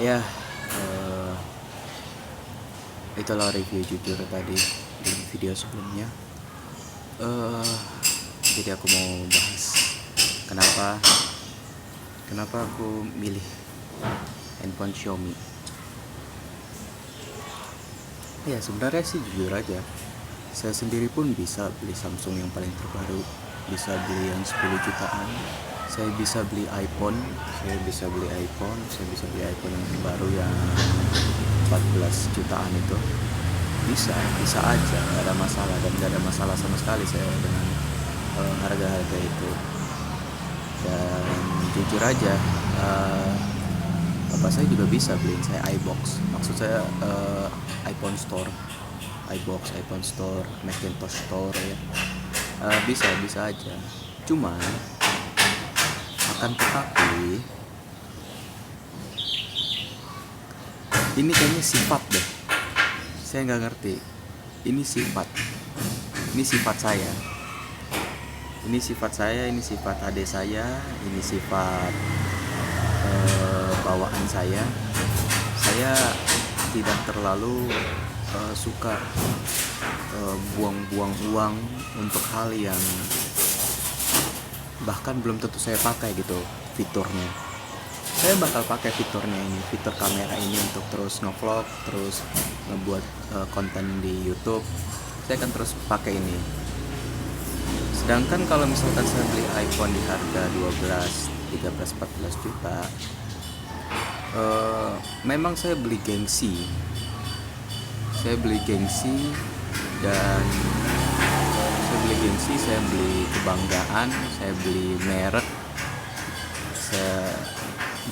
Ya, eh, itulah review jujur tadi di video sebelumnya. eh jadi aku mau bahas kenapa kenapa aku milih handphone Xiaomi. Ya sebenarnya sih jujur aja, saya sendiri pun bisa beli Samsung yang paling terbaru, bisa beli yang 10 jutaan, saya bisa beli iPhone, saya bisa beli iPhone yang terbaru yang 14 jutaan itu. Bisa aja, nggak ada masalah, dan nggak ada masalah sama sekali saya dengan harga-harga itu. Dan jujur aja, eh, bapak saya juga bisa beliin saya iBox, maksud saya iPhone Store, iPhone Store, Macintosh Store ya. Bisa aja, cuman akan tetapi ini kayaknya sifat deh, saya nggak ngerti. Ini sifat, ini sifat saya, ini sifat adik saya, ini sifat bawaan saya. Saya tidak terlalu suka buang-buang uang untuk hal yang bahkan belum tentu saya pakai gitu fiturnya. Saya bakal pakai fiturnya ini, fitur kamera ini untuk terus ngevlog, terus ngebuat konten di YouTube. Saya akan terus pakai ini. Sedangkan kalau misalkan saya beli iPhone di harga 12, 13, 14 juta, memang saya beli gengsi. Dan saya beli kebanggaan, saya beli merek, saya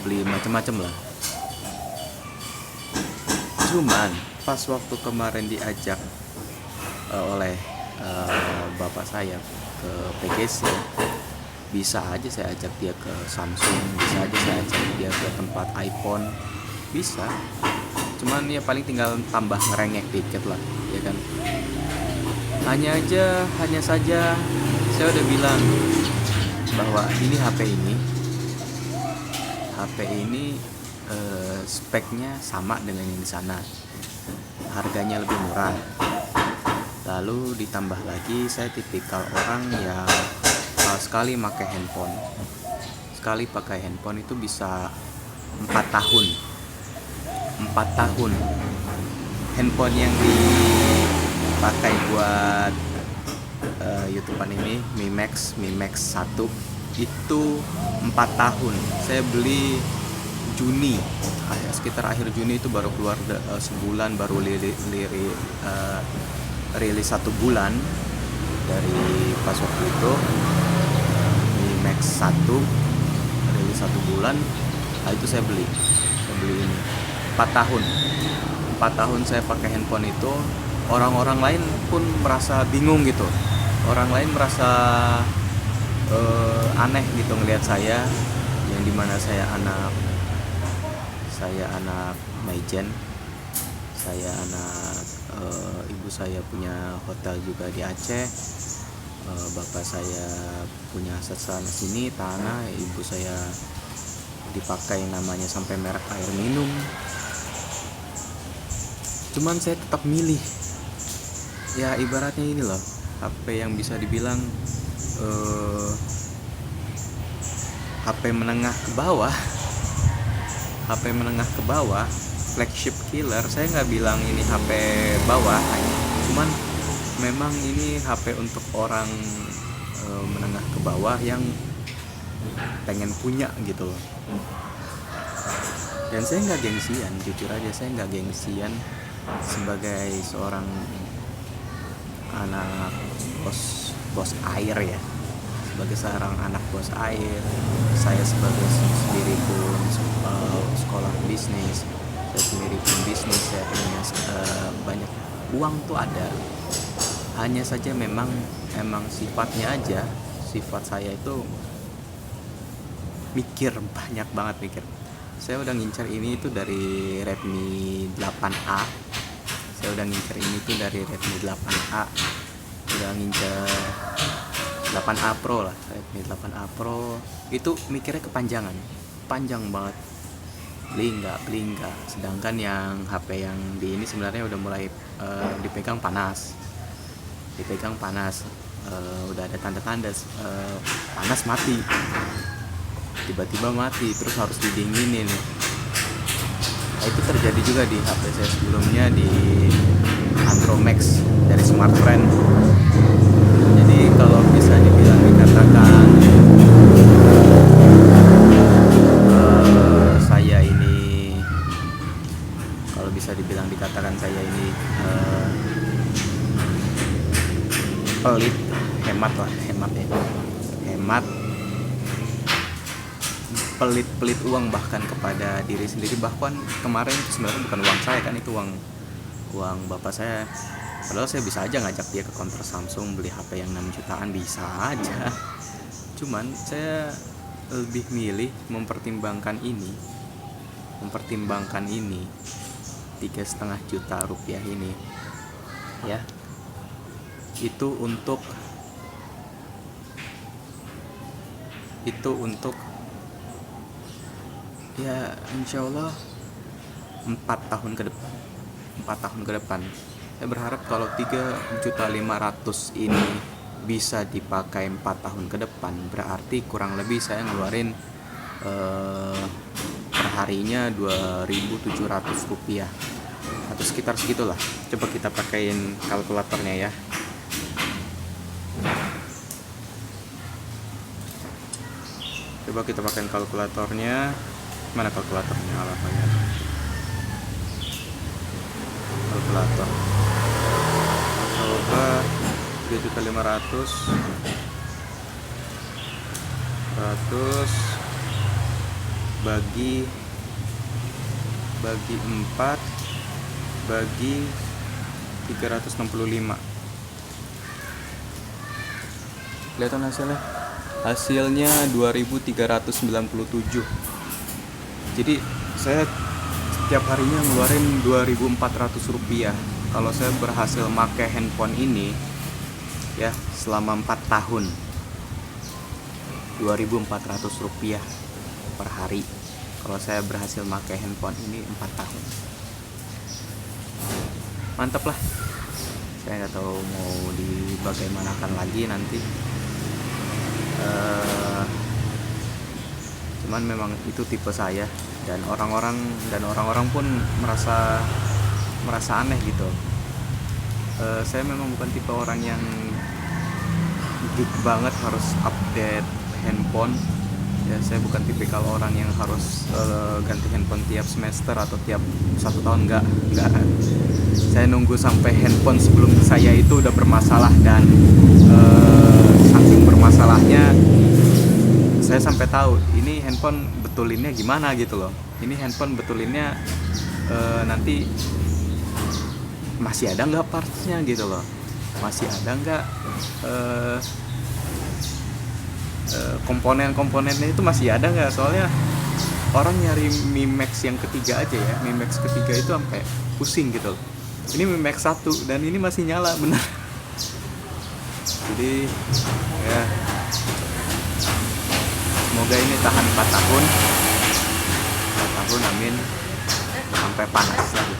beli macam-macam lah. Cuman pas waktu kemarin diajak oleh bapak saya ke PGC, bisa aja saya ajak dia ke Samsung, bisa aja saya ajak dia ke tempat iPhone, bisa. Cuman ya paling tinggal tambah ngerengek dikit lah, ya kan. Hanya saja saya udah bilang bahwa ini HP ini speknya sama dengan yang di sana, harganya lebih murah. Lalu ditambah lagi saya tipikal orang yang sekali pakai handphone itu bisa 4 tahun. Handphone yang dipakai buat YouTubean ini Mi Max 1 itu 4 tahun. Saya beli Juni, sekitar akhir Juni itu baru keluar sebulan, baru rilis 1 bulan dari pas waktu itu. Mi Max 1 rilis 1 bulan, itu saya beli ini 4 tahun. 4 tahun saya pakai handphone itu. Orang-orang lain pun merasa bingung gitu, orang lain merasa aneh gitu ngelihat saya, yang dimana saya anak Maijen, saya anak ibu saya punya hotel juga di Aceh, bapak saya punya aset sana sini tanah, ibu saya dipakai namanya sampai merek air minum. Cuman saya tetap milih, ya ibaratnya ini loh, HP yang bisa dibilang HP menengah ke bawah, flagship killer. Saya nggak bilang ini HP bawah, cuman memang ini HP untuk orang menengah ke bawah yang pengen punya gitu loh. Dan saya nggak gengsian, jujur aja saya nggak gengsian sebagai seorang anak bos air ya, sebagai seorang anak bos air. Saya sendiri pun sekolah bisnis, saya sendiri pun bisnis, saya punya banyak uang tuh ada. Hanya saja emang sifat saya itu banyak banget mikir. Saya udah ngincar ini itu dari Redmi 8A. Saya udah ngincar ini tuh dari Redmi 8A. Udah ngincar 8A Pro lah, Redmi 8A Pro. Itu mikirnya kepanjangan, panjang banget. beli enggak. Sedangkan yang HP yang di ini sebenarnya udah mulai dipegang panas, udah ada tanda-tanda panas, mati, tiba-tiba mati, terus harus didinginin. Nah, itu terjadi juga di HP saya sebelumnya, di Andromax dari Smartfren. Jadi kalau bisa dibilang dikatakan saya ini, kalau bisa dibilang dikatakan saya ini pelit, hemat pelit uang bahkan kepada diri sendiri. Bahkan kemarin itu sebenarnya bukan uang saya kan, itu uang bapak saya. Padahal saya bisa aja ngajak dia ke counter Samsung beli HP yang 6 jutaan, bisa aja. Cuman saya lebih milih mempertimbangkan ini 3,5 juta rupiah ini, ya, itu untuk ya insya Allah 4 tahun ke depan. Saya berharap kalau 3.500.000 ini bisa dipakai 4 tahun ke depan, berarti kurang lebih saya ngeluarin perharinya 2.700 rupiah atau sekitar segitulah. Coba kita pakein kalkulatornya ya. Coba kita pakein kalkulatornya. Mana kalkulatornya? Alasannya kalkulator. Coba 3.500.000 bagi 4 bagi 365. Kelihatan hasilnya 2.397. Jadi saya setiap harinya ngeluarin 2.400 rupiah. Kalau saya berhasil pakai handphone ini ya selama 4 tahun, 2.400 rupiah per hari. Kalau saya berhasil pakai handphone ini 4 tahun, mantap lah. Saya nggak tahu mau dibagaimanakan lagi nanti. Cuman memang itu tipe saya, dan orang-orang pun merasa aneh gitu. Saya memang bukan tipe orang yang geek banget harus update handphone. Ya, saya bukan tipikal orang yang harus ganti handphone tiap semester atau tiap 1 tahun, enggak. Saya nunggu sampai handphone sebelum saya itu udah bermasalah, dan saking bermasalahnya saya sampai tahu ini handphone betulinnya gimana gitu loh. Ini handphone betulinnya nanti masih ada nggak partsnya gitu loh, masih ada nggak komponen-komponennya itu masih ada nggak. Soalnya orang nyari Mi Max yang ketiga aja ya, Mi Max ketiga itu sampai pusing gitu loh. Ini Mi Max 1 dan ini masih nyala bener. Jadi ya semoga ini tahan 4 tahun, amin, sampai panas lagi.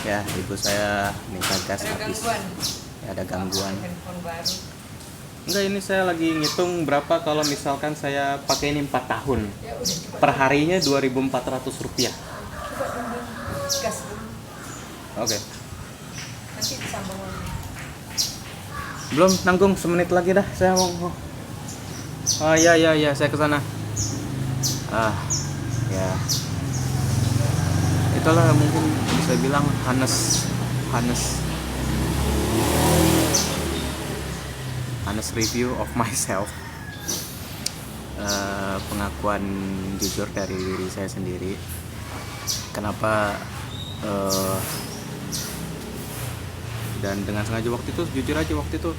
Ya, ibu saya minta gas habis. Ya, ada gangguan. Enggak, ini saya lagi ngitung berapa kalau misalkan saya pakai ini 4 tahun. Perharinya 2.400 rupiah. Oke. Nanti disambung lagi. Belum nanggung, semenit lagi dah saya mau. Oh ya saya kesana. Ya. Itulah mungkin bisa bilang honest review of myself. Pengakuan jujur dari diri saya sendiri. Kenapa dan dengan sengaja waktu itu, jujur aja waktu itu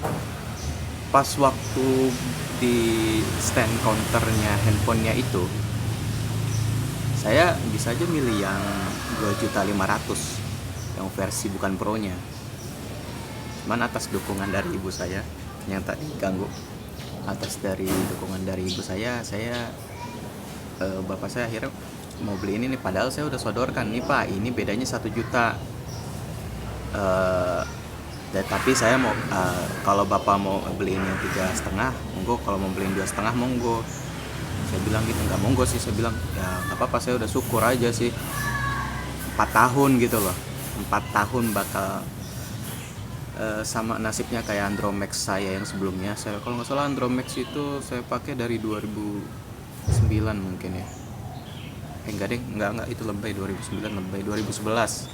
pas waktu di stand counternya handphonenya itu, saya bisa aja milih yang 2.500.000 yang versi bukan pro-nya. Cuman atas dukungan dari ibu saya yang tadi ganggu, atas dari dukungan dari ibu saya bapak saya akhirnya mau beli ini nih, padahal saya udah sodorkan nih pak, ini bedanya 1 juta. Tapi saya mau, kalau bapak mau beliin yang 3,5 monggo, kalau mau beliin 2,5 monggo. Saya bilang gitu, nggak monggo sih, saya bilang ya nggak apa-apa, saya udah syukur aja sih 4 tahun gitu loh, 4 tahun bakal sama nasibnya kayak Andromax saya yang sebelumnya. Saya kalau nggak salah Andromax itu saya pakai dari 2009 mungkin ya, enggak deh, enggak, itu lebay, 2009 lebay, 2011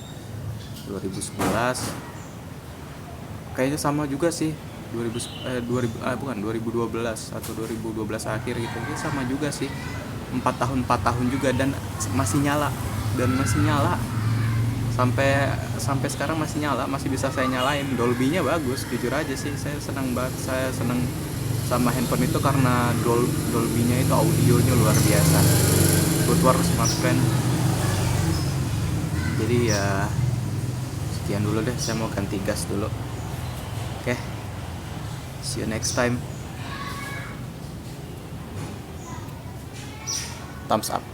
kayaknya sama juga sih, 2012 atau 2012 akhir gitu ya, sama juga sih, 4 tahun juga, dan masih nyala sampai sekarang masih nyala, masih bisa saya nyalain. Dolby-nya bagus, jujur aja sih, saya senang banget, saya senang sama handphone itu karena Dolby-nya itu audionya luar biasa. Goodwork Smartfren. Jadi ya sekian dulu deh, saya mau ganti gas dulu. Oke, see you next time. Thumbs up.